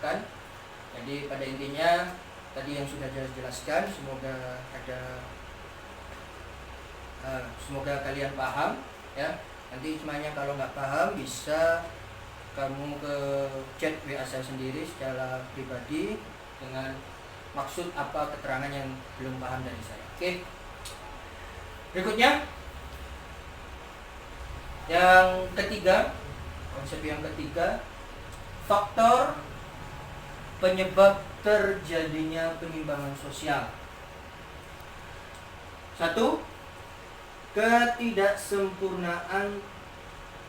bicarakan. Jadi pada intinya tadi yang sudah jelaskan, semoga kalian paham ya. Nanti semuanya kalau nggak paham bisa kamu ke chat WA saya sendiri secara pribadi dengan maksud apa keterangan yang belum paham dari saya. Oke. Berikutnya yang ketiga, konsep yang ketiga, faktor penyebab terjadinya penyimpangan sosial. 1. Ketidaksempurnaan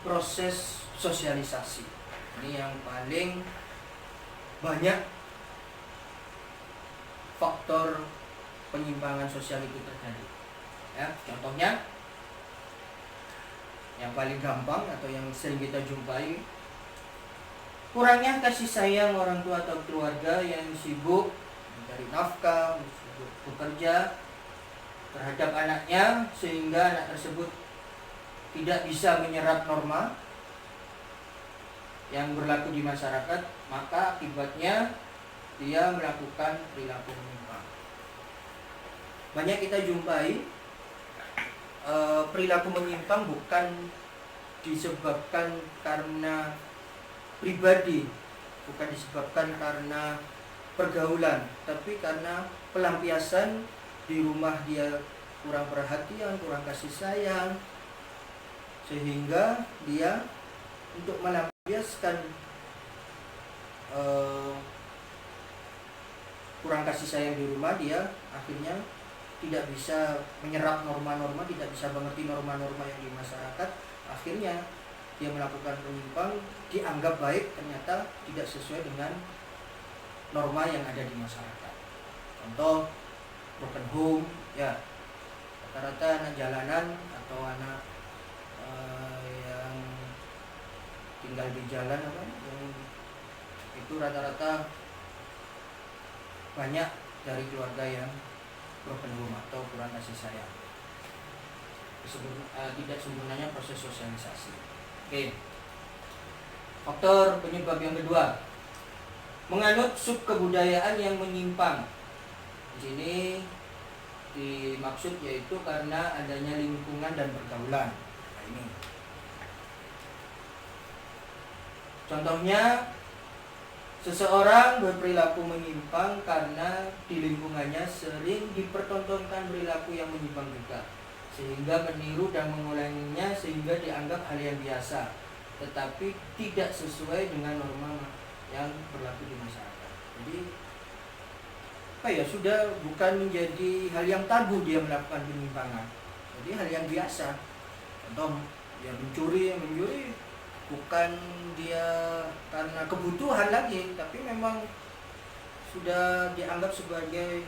proses sosialisasi. Ini yang paling banyak faktor penyimpangan sosial itu terjadi. Ya, contohnya yang paling gampang atau yang sering kita jumpai, kurangnya kasih sayang orang tua atau keluarga yang sibuk mencari nafkah, sibuk bekerja terhadap anaknya, sehingga anak tersebut tidak bisa menyerap norma yang berlaku di masyarakat, maka akibatnya dia melakukan perilaku menyimpang. Banyak kita jumpai perilaku menyimpang bukan disebabkan karena pribadi, bukan disebabkan karena pergaulan, tapi karena pelampiasan. Di rumah dia kurang perhatian, kurang kasih sayang, sehingga dia untuk melampiaskan kurang kasih sayang di rumah, dia akhirnya tidak bisa menyerap norma-norma, tidak bisa mengerti norma-norma yang di masyarakat. Akhirnya dia melakukan penyimpang, dianggap baik, ternyata tidak sesuai dengan norma yang ada di masyarakat. Contoh, broken home, ya, rata-rata anak jalanan atau anak yang tinggal di jalan yang itu rata-rata banyak dari keluarga yang broken home atau kurang kasih sayang. Tidak sempurnanya proses sosialisasi. Oke. Faktor penyebab yang kedua, menganut subkebudayaan yang menyimpang. Di sini dimaksud yaitu karena adanya lingkungan dan pergaulan. Nah, ini contohnya, seseorang berperilaku menyimpang karena di lingkungannya sering dipertontonkan perilaku yang menyimpang juga, sehingga meniru dan mengulanginya sehingga dianggap hal yang biasa, tetapi tidak sesuai dengan norma yang berlaku di masyarakat. Jadi sudah bukan menjadi hal yang tabu dia melakukan penyimpangan, jadi hal yang biasa. Contoh, dia mencuri bukan dia karena kebutuhan lagi, tapi memang sudah dianggap sebagai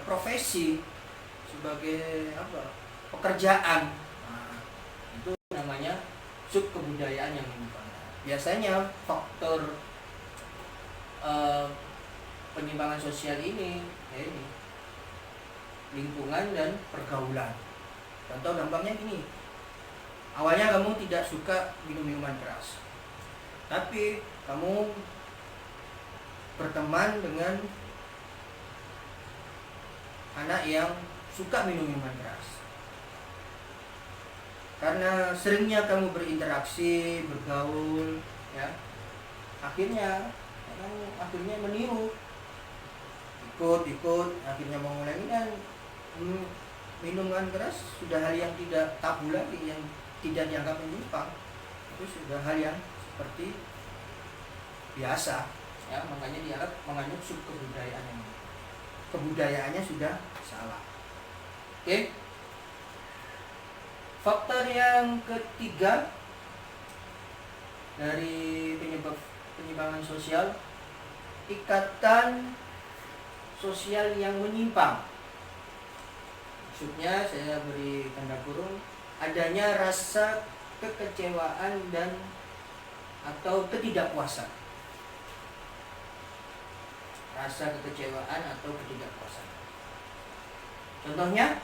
profesi, sebagai pekerjaan. Nah, itu namanya subkebudayaan yang menyimpang. Biasanya faktor penyimpangan sosial ini lingkungan dan pergaulan. Contoh gampangnya gini, awalnya kamu tidak suka minum minuman keras, tapi kamu berteman dengan anak yang suka minum minuman keras. Karena seringnya kamu berinteraksi, bergaul, ya, akhirnya meniru, ikut, akhirnya mengulangi, dan minuman keras sudah hal yang tidak tabu lagi, yang tidak dianggap menyimpang. Itu sudah hal yang seperti biasa, ya, makanya dianggap menganut subkebudayaan yang kebudayaannya sudah salah. Oke. Faktor yang ketiga dari penyebab penyimpangan sosial, ikatan sosial yang menyimpang. Maksudnya saya beri tanda kurung, adanya rasa kekecewaan dan atau ketidakpuasan. Rasa kekecewaan atau ketidakpuasan. Contohnya,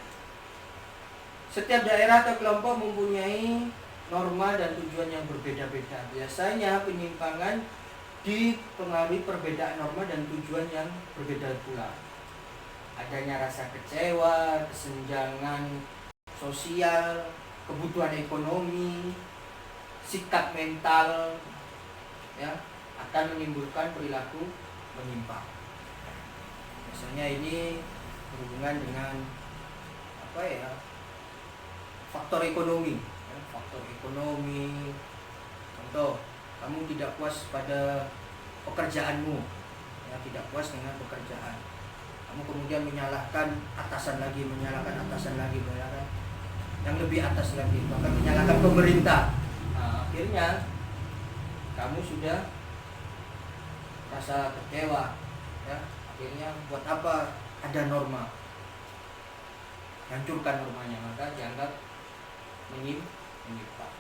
setiap daerah atau kelompok mempunyai norma dan tujuan yang berbeda-beda. Biasanya penyimpangan dipengaruhi perbedaan norma dan tujuan yang berbeda pula. Adanya rasa kecewa, kesenjangan sosial, kebutuhan ekonomi, sikap mental, ya, akan menimbulkan perilaku menyimpang. Misalnya ini berhubungan dengan faktor ekonomi, ya, faktor ekonomi. Contoh, kamu tidak puas pada pekerjaanmu, ya, tidak puas dengan pekerjaan. Kamu kemudian menyalahkan atasan lagi, menyalahkan yang lebih atas lagi, bahkan menyalahkan pemerintah. Nah, akhirnya kamu sudah rasa kecewa, ya. Akhirnya buat apa ada norma? Hancurkan normanya, maka dianggap menyimpang.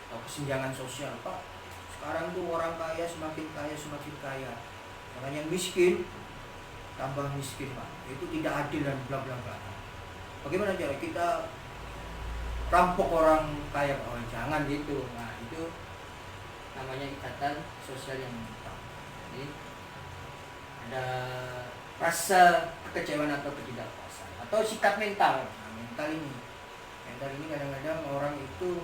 Atau kesenjangan sosial, Pak. Sekarang tuh orang kaya semakin kaya. Orang yang miskin tambah miskin, Pak. Itu tidak adil dan bla bla bla. Bagaimana cara kita rampok orang kaya? Oh, jangan gitu. Nah, itu namanya ikatan sosial yang menyimpang. Jadi ada rasa kekecewaan atau ketidakpuasan atau sikap mental. Nah, mental ini kadang-kadang orang itu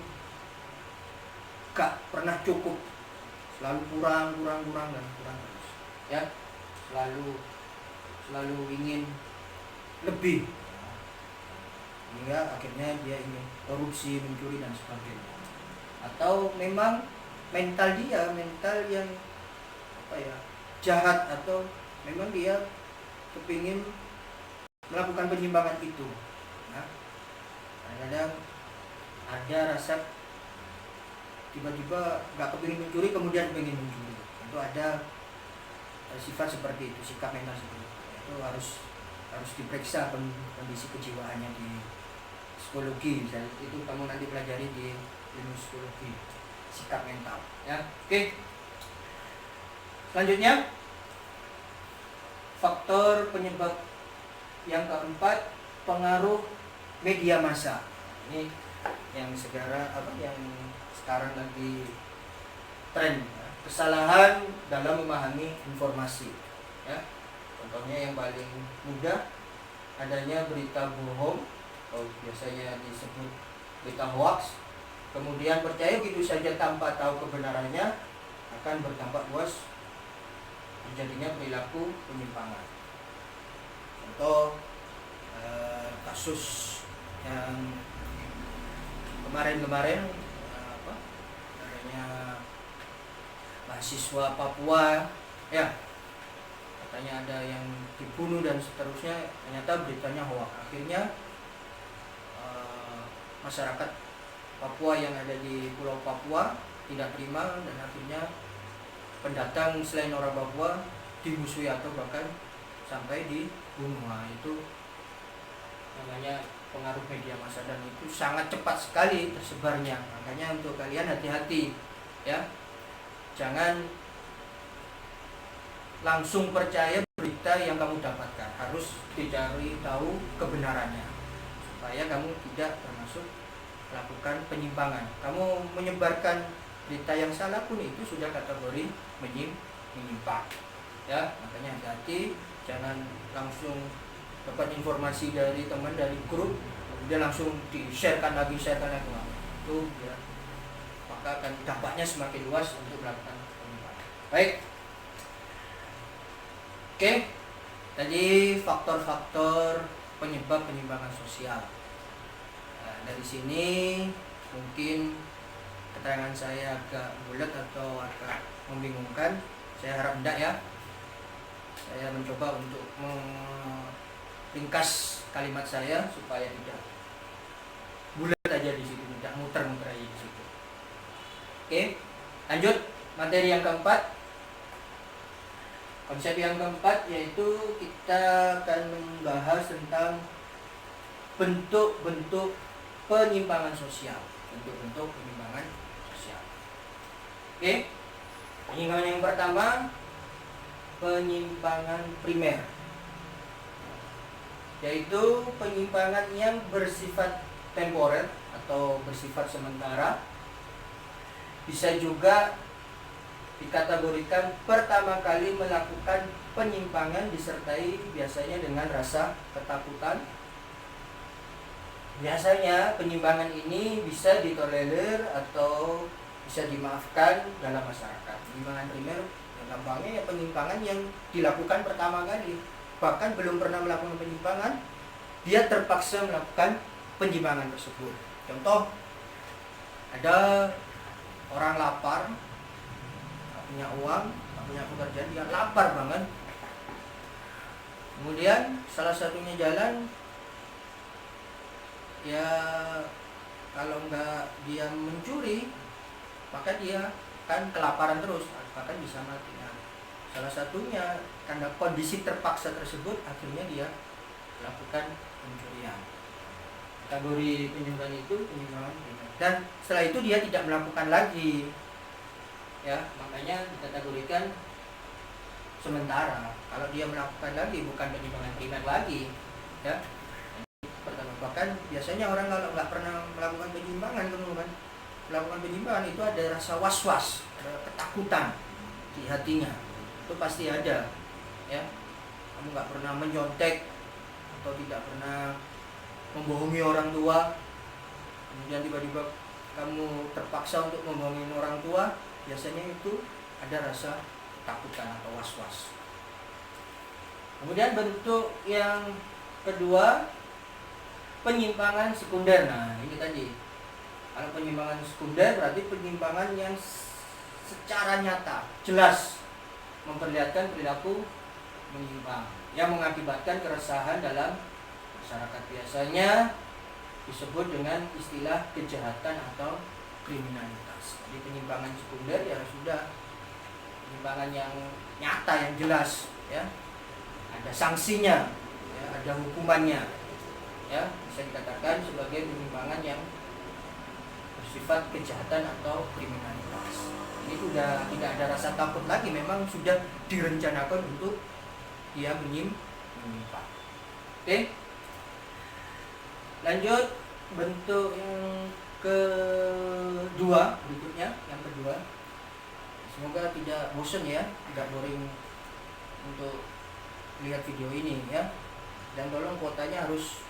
gak pernah cukup, selalu kurang terus, ya, selalu ingin lebih, hingga akhirnya dia ingin korupsi, mencuri dan sebagainya. Atau memang mental yang jahat, atau memang dia kepingin melakukan penyimpangan itu. Nah, kadang-kadang ada rasa tiba-tiba nggak kepingin mencuri, kemudian pengen mencuri. Itu ada sifat seperti itu, sikap mental seperti itu. Itu harus diperiksa kondisi kejiwaannya di psikologi. Misalnya itu kamu nanti pelajari di ilmu psikologi, sikap mental, ya. Oke. Selanjutnya, faktor penyebab yang keempat, pengaruh media massa. Ini yang sekarang lagi tren, ya. Kesalahan dalam memahami informasi, ya. Contohnya yang paling mudah, adanya berita bohong, atau biasanya disebut berita hoax. Kemudian percaya gitu saja tanpa tahu kebenarannya, akan berdampak luas terjadinya perilaku penyimpangan. Contoh kasus yang kemarin adanya mahasiswa Papua, ya, katanya ada yang dibunuh dan seterusnya, ternyata beritanya hoax. Akhirnya masyarakat Papua yang ada di Pulau Papua tidak terima, dan akhirnya pendatang selain orang Papua dimusuhi atau bahkan sampai dibunuh. Nah, itu namanya pengaruh media massa, dan itu sangat cepat sekali tersebarnya. Makanya untuk kalian hati-hati, ya, jangan langsung percaya berita yang kamu dapatkan, harus dicari tahu kebenarannya supaya kamu tidak termasuk melakukan penyimpangan. Kamu menyebarkan berita yang salah pun itu sudah kategori menyimpang, ya. Makanya hati-hati, jangan langsung dapat informasi dari teman, dari grup, kemudian langsung di-sharekan lagi. Itu, ya, maka akan dampaknya semakin luas untuk melakukan penyimpangan. Baik. Oke. Tadi faktor-faktor penyebab penyimpangan sosial. Nah, dari sini mungkin keterangan saya agak bulat atau agak membingungkan. Saya harap tidak, ya. Saya mencoba untuk ringkas kalimat saya supaya tidak bulat aja di situ, tidak muter-muter aja di situ. Oke, lanjut materi yang keempat. Konsep yang keempat yaitu kita akan membahas tentang bentuk-bentuk penyimpangan sosial. Bentuk-bentuk penyimpangan sosial. Oke, penyimpangan yang pertama, penyimpangan primer, yaitu penyimpangan yang bersifat temporer atau bersifat sementara, bisa juga dikategorikan pertama kali melakukan penyimpangan disertai biasanya dengan rasa ketakutan. Biasanya penyimpangan ini bisa ditolerir atau bisa dimaafkan dalam masyarakat. Penyimpangan primer, gampangnya ya penyimpangan yang dilakukan pertama kali, bahkan belum pernah melakukan penyimpangan, dia terpaksa melakukan penyimpangan tersebut. Contoh, ada orang lapar, gak punya uang, gak punya pekerjaan, dia lapar banget. Kemudian salah satunya jalan, ya kalau nggak dia mencuri, maka dia kan kelaparan terus, bahkan bisa mati. Nah, salah satunya karena kondisi terpaksa tersebut, akhirnya dia melakukan pencurian. Kategori penyimpangan itu penyimpangan primer. Dan setelah itu dia tidak melakukan lagi, ya makanya dikategorikan sementara. Kalau dia melakukan lagi, bukan penyimpangan primer lagi, ya. Pertama, bahkan biasanya orang kalau nggak pernah melakukan penyimpangan, kemudian melakukan penyimpangan itu ada rasa was-was, ada ketakutan di hatinya, itu pasti ada, ya. Kamu nggak pernah menyontek atau tidak pernah membohongi orang tua, kemudian tiba-tiba kamu terpaksa untuk membohongi orang tua, biasanya itu ada rasa ketakutan atau was-was. Kemudian bentuk yang kedua, penyimpangan sekunder. Nah, ini tadi. Kalau penyimpangan sekunder berarti penyimpangan yang secara nyata, jelas memperlihatkan perilaku menyimpang yang mengakibatkan keresahan dalam masyarakat. Biasanya disebut dengan istilah kejahatan atau kriminalitas. Jadi penyimpangan sekunder ya sudah penyimpangan yang nyata, yang jelas, ya. Ada sanksinya, ya, ada hukumannya. Ya, bisa dikatakan sebagai penyimpangan yang bersifat kejahatan atau kriminalitas. Ini sudah tidak ada rasa takut lagi, memang sudah direncanakan untuk dia menyimpang. Oke. Lanjut, bentuk yang kedua berikutnya, yang kedua. Semoga tidak bosan ya, tidak boring untuk lihat video ini ya. Dan tolong kuotanya harus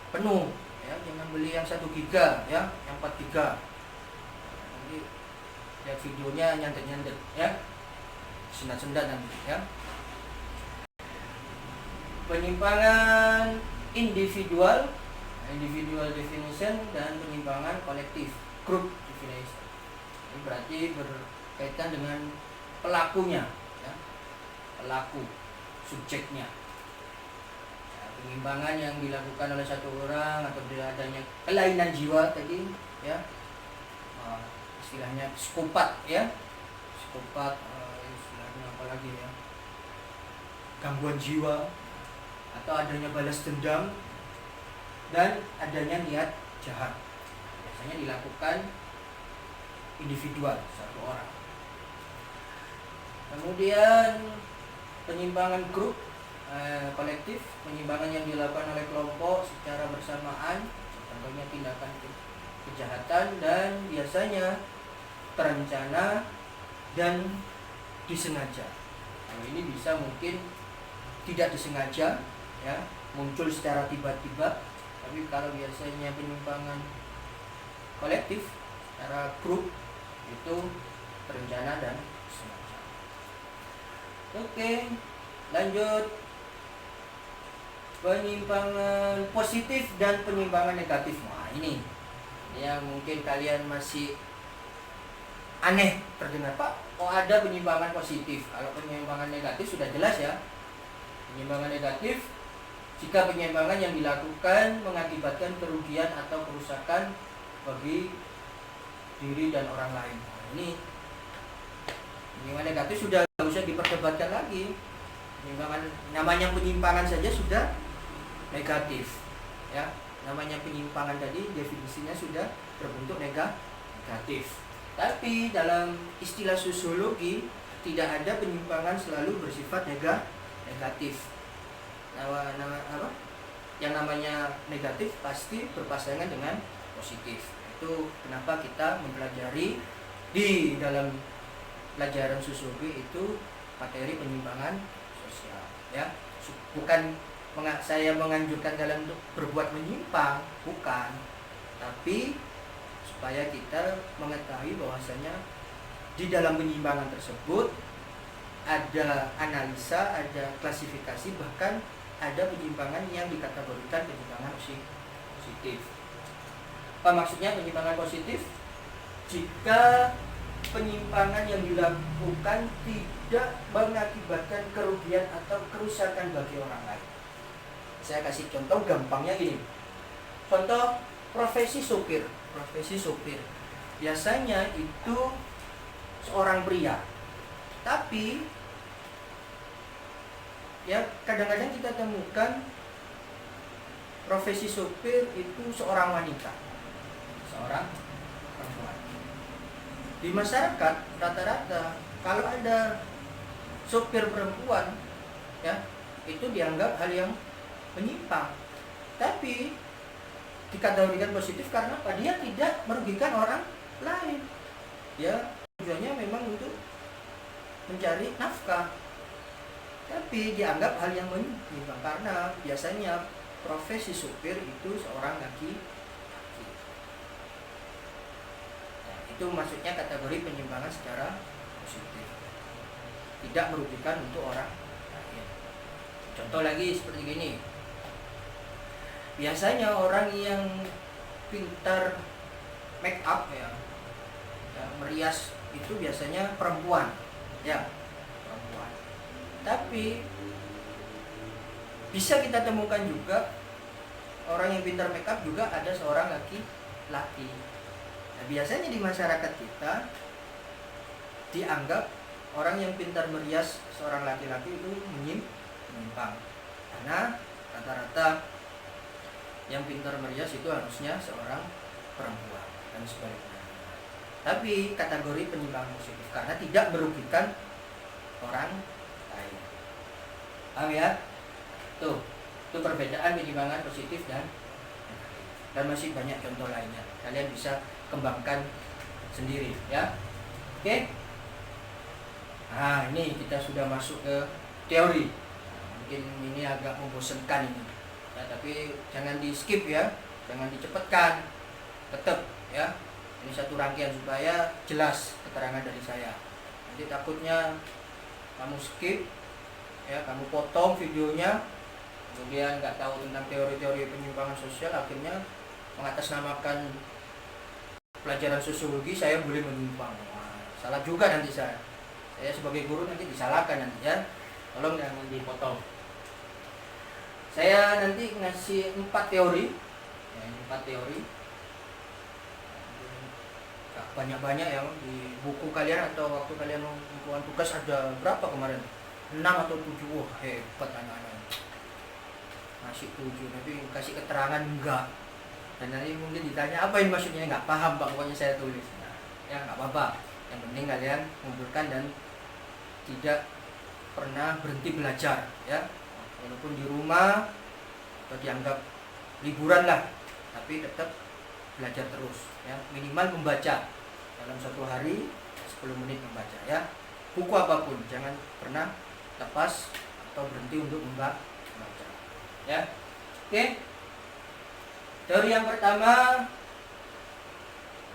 penuh ya, jangan beli yang 1 giga ya, yang 4 giga. Nanti lihat videonya nyantet-nyantet ya, sendat-sendat nanti ya. Penyimpangan individual definition dan penyimpangan kolektif, group definition. Ini berarti berkaitan dengan pelakunya ya, pelaku, subjeknya. Penyimpangan yang dilakukan oleh satu orang atau adanya kelainan jiwa tadi ya, istilahnya psikopat ya, psikopat, istilahnya apa lagi ya, gangguan jiwa, atau adanya balas dendam dan adanya niat jahat. Biasanya dilakukan individual, satu orang. Kemudian penyimpangan grup, kolektif, penyimpangan yang dilakukan oleh kelompok secara bersamaan, contohnya tindakan kejahatan dan biasanya terencana dan disengaja. Nah, ini bisa mungkin tidak disengaja ya, muncul secara tiba-tiba, tapi kalau biasanya penyimpangan kolektif secara grup itu terencana dan disengaja. Oke, lanjut. Penyimpangan positif dan penyimpangan negatif. Wah, ini yang mungkin kalian masih aneh terdengar, Pak, oh ada penyimpangan positif. Kalau penyimpangan negatif sudah jelas ya. Penyimpangan negatif jika penyimpangan yang dilakukan mengakibatkan kerugian atau kerusakan bagi diri dan orang lain. Nah, ini penyimpangan negatif sudah tidak usah diperdebatkan lagi. Penyimpangan, namanya penyimpangan saja sudah negatif ya, namanya penyimpangan tadi definisinya sudah berbentuk negatif. Tapi dalam istilah sosiologi tidak ada penyimpangan selalu bersifat negatif. Apa? Yang namanya negatif pasti berpasangan dengan positif. Itu kenapa kita mempelajari di dalam pelajaran sosiologi itu materi penyimpangan sosial, ya. Bukan saya menganjurkan kalian untuk berbuat menyimpang, bukan, tapi supaya kita mengetahui bahwasanya di dalam penyimpangan tersebut ada analisa, ada klasifikasi, bahkan ada penyimpangan yang dikategorikan penyimpangan positif. Apa maksudnya penyimpangan positif? Jika penyimpangan yang dilakukan tidak mengakibatkan kerugian atau kerusakan bagi orang lain. Saya kasih contoh gampangnya gini. Contoh profesi supir. Profesi supir biasanya itu seorang pria, tapi ya kadang-kadang kita temukan profesi supir itu seorang wanita, seorang perempuan. Di masyarakat rata-rata kalau ada supir perempuan, ya itu dianggap hal yang menyimpang, tapi dikategorikan positif karena apa? Dia tidak merugikan orang lain, ya tujuannya memang untuk mencari nafkah, tapi dianggap hal yang menyimpang karena biasanya profesi supir itu seorang laki-laki. Nah, itu maksudnya kategori penyimpangan secara positif, tidak merugikan untuk orang lain. Contoh lagi seperti gini. Biasanya orang yang pintar make up, ya merias itu biasanya perempuan, ya perempuan. Tapi bisa kita temukan juga orang yang pintar make up juga ada seorang laki-laki. Nah, biasanya di masyarakat kita dianggap orang yang pintar merias seorang laki-laki itu menyimpang, karena rata-rata yang pintar merias itu harusnya seorang perempuan dan sebaliknya. Tapi kategori penyimpangan positif karena tidak merugikan orang lain. Paham ya? Tuh, itu perbedaan penyimpangan positif dan masih banyak contoh lainnya. Kalian bisa kembangkan sendiri, ya. Oke? Nah, ini kita sudah masuk ke teori. Mungkin ini agak membosankan ini. Ya, tapi jangan di skip ya, jangan dicepatkan, tetap ya. Ini satu rangkaian supaya jelas keterangan dari saya. Nanti takutnya kamu skip, ya kamu potong videonya, kemudian nggak tahu tentang teori-teori penyimpangan sosial, akhirnya mengatasnamakan pelajaran sosiologi saya boleh menyimpang. Nah, salah juga nanti saya sebagai guru nanti disalahkan nanti ya. Tolong jangan dipotong. Saya nanti ngasih 4 teori, ya, 4 teori. Banyak-banyak ya di buku kalian atau waktu kalian mengumpulkan tugas ada berapa kemarin? 6 atau 7, wah hebat anak-anak. Masih 7, tapi kasih keterangan enggak. Dan nanti mungkin ditanya apa ini maksudnya, nggak paham Pak, pokoknya saya tulis. Nah, ya nggak apa-apa. Yang penting kalian mengumpulkan dan tidak pernah berhenti belajar, ya. Walaupun di rumah atau dianggap liburan lah, tapi tetap belajar terus, ya. Minimal membaca dalam 1 hari 10 menit membaca, ya. Buku apapun jangan pernah lepas atau berhenti untuk membaca, ya. Oke. Teori yang pertama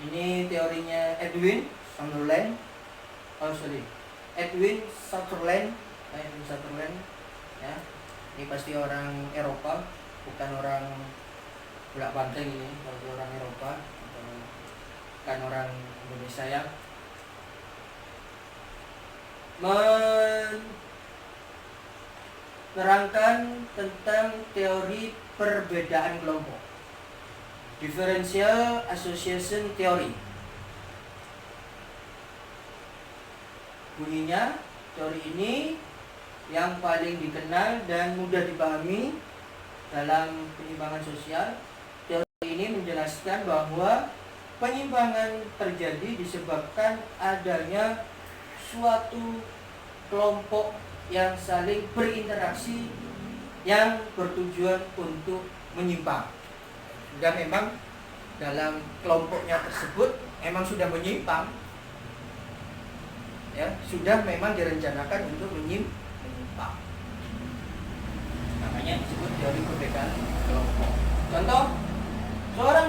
ini teorinya Edwin Sutherland. Edwin Sutherland, ya. Ini pasti orang Eropa, bukan orang Bulak Banteng ini, pasti orang Eropa, bukan orang Indonesia ya. Menerangkan tentang teori perbedaan kelompok, differential association theory. Bunyinya, teori ini yang paling dikenal dan mudah dipahami dalam penyimpangan sosial. Teori ini menjelaskan bahwa penyimpangan terjadi disebabkan adanya suatu kelompok yang saling berinteraksi yang bertujuan untuk menyimpang. Dan memang dalam kelompoknya tersebut memang sudah menyimpang, ya sudah memang direncanakan untuk menyimpang. Namanya disebut teori perbedaan kelompok. Contoh, seorang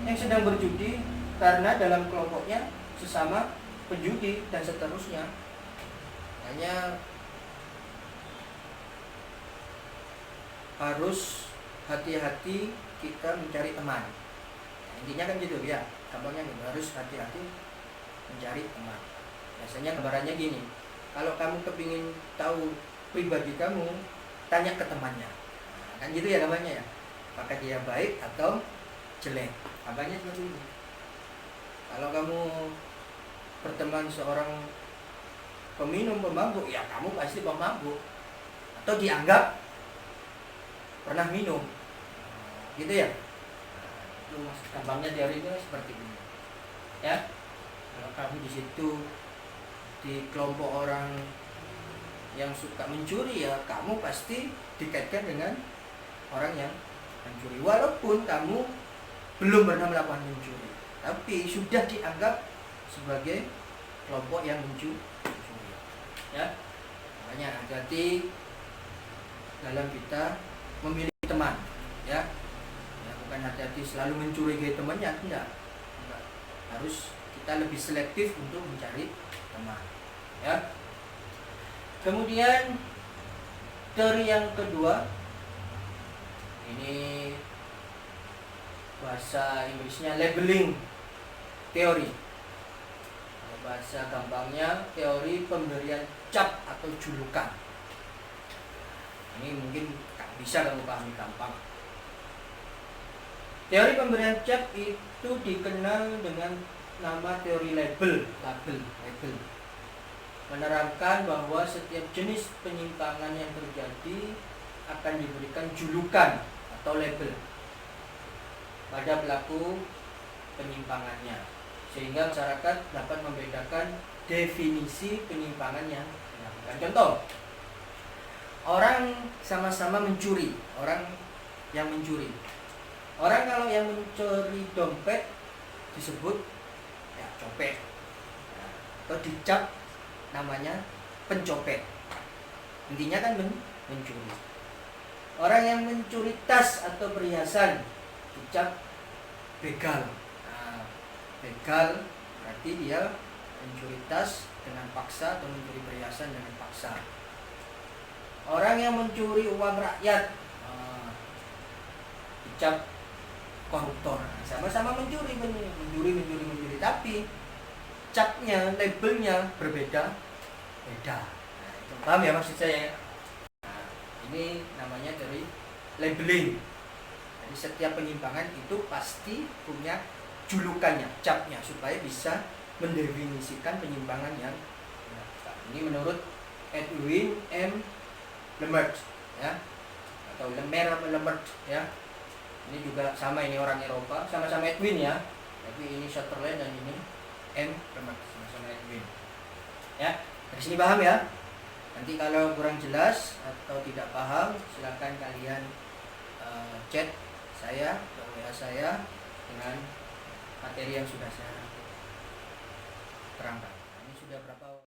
yang sedang berjudi karena dalam kelompoknya sesama penjudi dan seterusnya. Hanya harus hati-hati kita mencari teman. Nah, intinya kan gitu ya, gampangnya gitu, harus hati-hati mencari teman. Biasanya gambarannya gini, kalau kamu kepingin tahu pribadi kamu, tanya ke temannya. Nah, kan gitu ya gambarnya ya, apakah dia baik atau jelek. Gambarnya seperti ini. Kalau kamu berteman seorang peminum pemabuk, ya kamu pasti pemabuk atau dianggap pernah minum, gitu ya. Itu gampangnya teorinya seperti ini ya. Kalau kamu di situ di kelompok orang yang suka mencuri, ya kamu pasti dikaitkan dengan orang yang mencuri, walaupun kamu belum pernah melakukan mencuri, tapi sudah dianggap sebagai kelompok yang mencuri ya. Makanya hati-hati dalam kita memilih teman ya. Bukan hati-hati selalu mencurigai temannya, tidak. Harus kita lebih selektif untuk mencari teman ya. Kemudian teori yang kedua, ini bahasa Inggrisnya labeling teori, bahasa gampangnya teori pemberian cap atau julukan. Ini mungkin bisa kamu pahami gampang. Teori pemberian cap itu dikenal dengan nama teori label. Menerangkan bahwa setiap jenis penyimpangan yang terjadi akan diberikan julukan atau label pada pelaku penyimpangannya, sehingga masyarakat dapat membedakan definisi penyimpangan yang dilakukan. Contoh, orang sama-sama mencuri, orang yang mencuri. Orang kalau yang mencuri dompet disebut ya copet, atau dicap namanya pencopet. Intinya kan mencuri. Orang yang mencuri tas atau perhiasan dicap begal. Nah, begal berarti dia mencuri tas dengan paksa atau mencuri perhiasan dengan paksa. Orang yang mencuri uang rakyat dicap koruptor. Sama-sama mencuri, tapi capnya, labelnya berbeda. Nah, itu paham ya maksud saya? Nah, ini namanya dari labeling. Jadi setiap penyimpangan itu pasti punya julukannya, capnya, supaya bisa mendefinisikan penyimpangan yang ini menurut Edwin M. Lemert ya, atau Lemert ya. Ini juga sama, ini orang Eropa, sama-sama Edwin ya, tapi ini Sutherland dan ini M. Lemert, sama-sama Edwin ya. Dari sini paham ya. Nanti kalau kurang jelas atau tidak paham, silakan kalian chat saya atau WA saya dengan materi yang sudah saya terangkan. Ini sudah berapa